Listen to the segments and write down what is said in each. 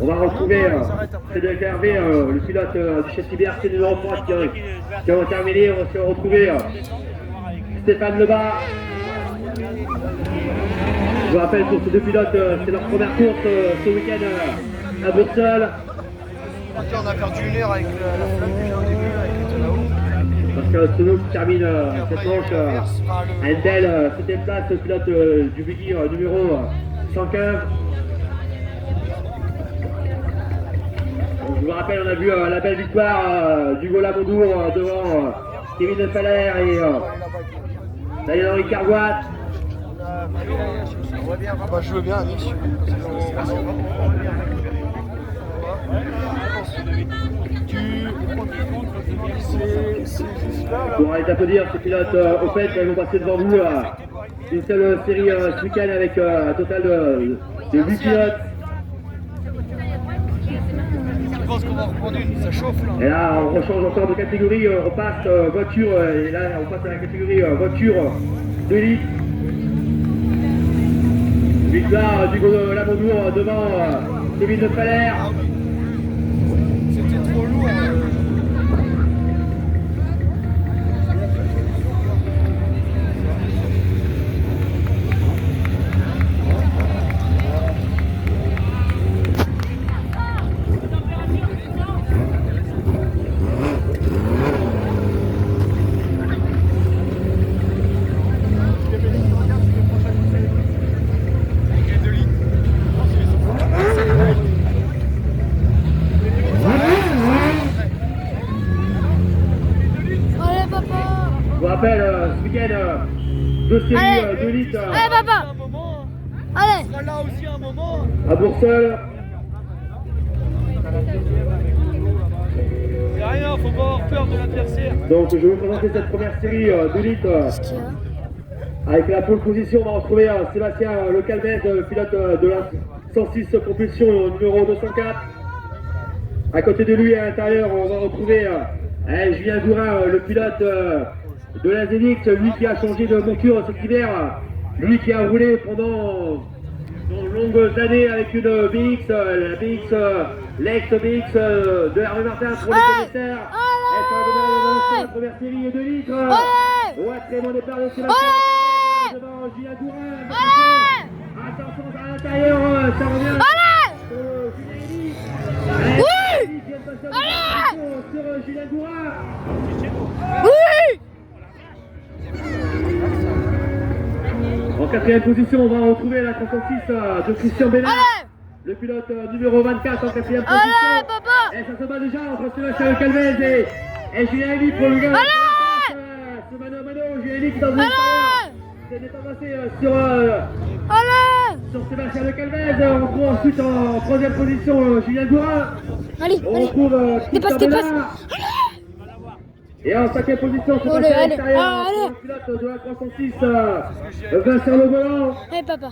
On va retrouver Cédric Hervé, le pilote du chef CBRC numéro 3 qui ont terminé. On va se retrouver Stéphane Lebas. Je vous rappelle pour ces deux pilotes, c'est leur première course ce week-end à Bruxelles. On a perdu une heure avec la flamme déjà au début, avec le là-haut. Parce que Sono qui termine cette manche, Endel, 7ème place, pilote du buggy numéro 115. Je vous rappelle, on a vu la belle victoire d'Hugo Lamondour devant Kevin Faller et Daniel-Henri Cargoat. Je veux bien, Nick. Pour aller t'applaudir, ces pilotes, au fait, ils vont passer devant vous une seule série ce week-end avec un total de 8 pilotes. Je pense qu'on va reprendre une, ça chauffe là. Et là, on rechange encore de catégorie, on repasse voiture, et là, on passe à la catégorie voiture de l'élite. Victoire d'Hugo Lamondour devant Kevin Faller. C'était trop lourd. Je vous rappelle, ce week-end, deux séries de litres Allez, papa. Allez. On sera là aussi un moment. à Bruxelles. C'est rien, faut pas avoir peur de l'adversaire. Donc je vais vous présenter cette première série de litres. Avec la pole position, on va retrouver Sébastien Le Calvez, pilote de la 106 propulsion numéro 204. À côté de lui, à l'intérieur, on va retrouver Julien Gourin, le pilote de la Zénith, lui qui a changé de monture cet hiver, lui qui a roulé pendant de longues années avec une BX, la BX, l'ex-BX de Hervé Martin pour les connaisseurs. Elle sera de la première série de litres. Ouais, très bon départ de Sébastien devant Julien Gourin. Attention à l'intérieur, ça revient. Oui. Sur Julien Gourin. Oui. En quatrième position, on va retrouver la 36 de Christian Bénard, le pilote numéro 24 en quatrième position. Allez, papa. Et ça se bat déjà entre Sébastien Le Calvez et Julien Elie pour le gars. Ce mano à mano, Julien Elie qui dans une extérieur s'est dépassé sur Sébastien Le Calvez. On retrouve ensuite en troisième position Julien Gourin. Allez, On allez. retrouve Christian Dépasse. Bénard. Et en cinquième position, c'est Allez, à allez. l'extérieur, Allez. le pilote de la 306, Vincent Le Volant. Allez, papa.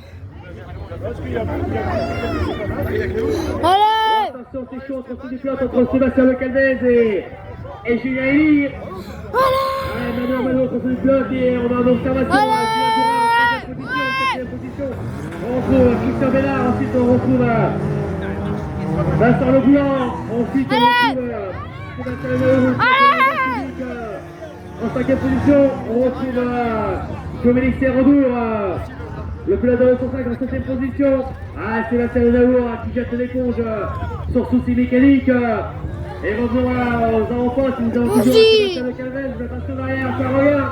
Oh, attention, c'est chaud entre ces pilotes, entre Sébastien Le Calvez et Julien Elie. Allez, Mano contre les pilotes et on a une observation. Quatrième position. On retrouve Christian Bénard, ensuite on retrouve Vincent Le Volant, ensuite on retrouve Sébastien Le Volant. En cinquième position, on retrouve Dominique Serradour, le pilote de 205 en septième position. Sébastien Lenaour qui jette l'éponge sur souci mécanique. Et revenons aux avant-postes, nous avons toujours Sébastien Le Calvez, attention derrière, ça revient.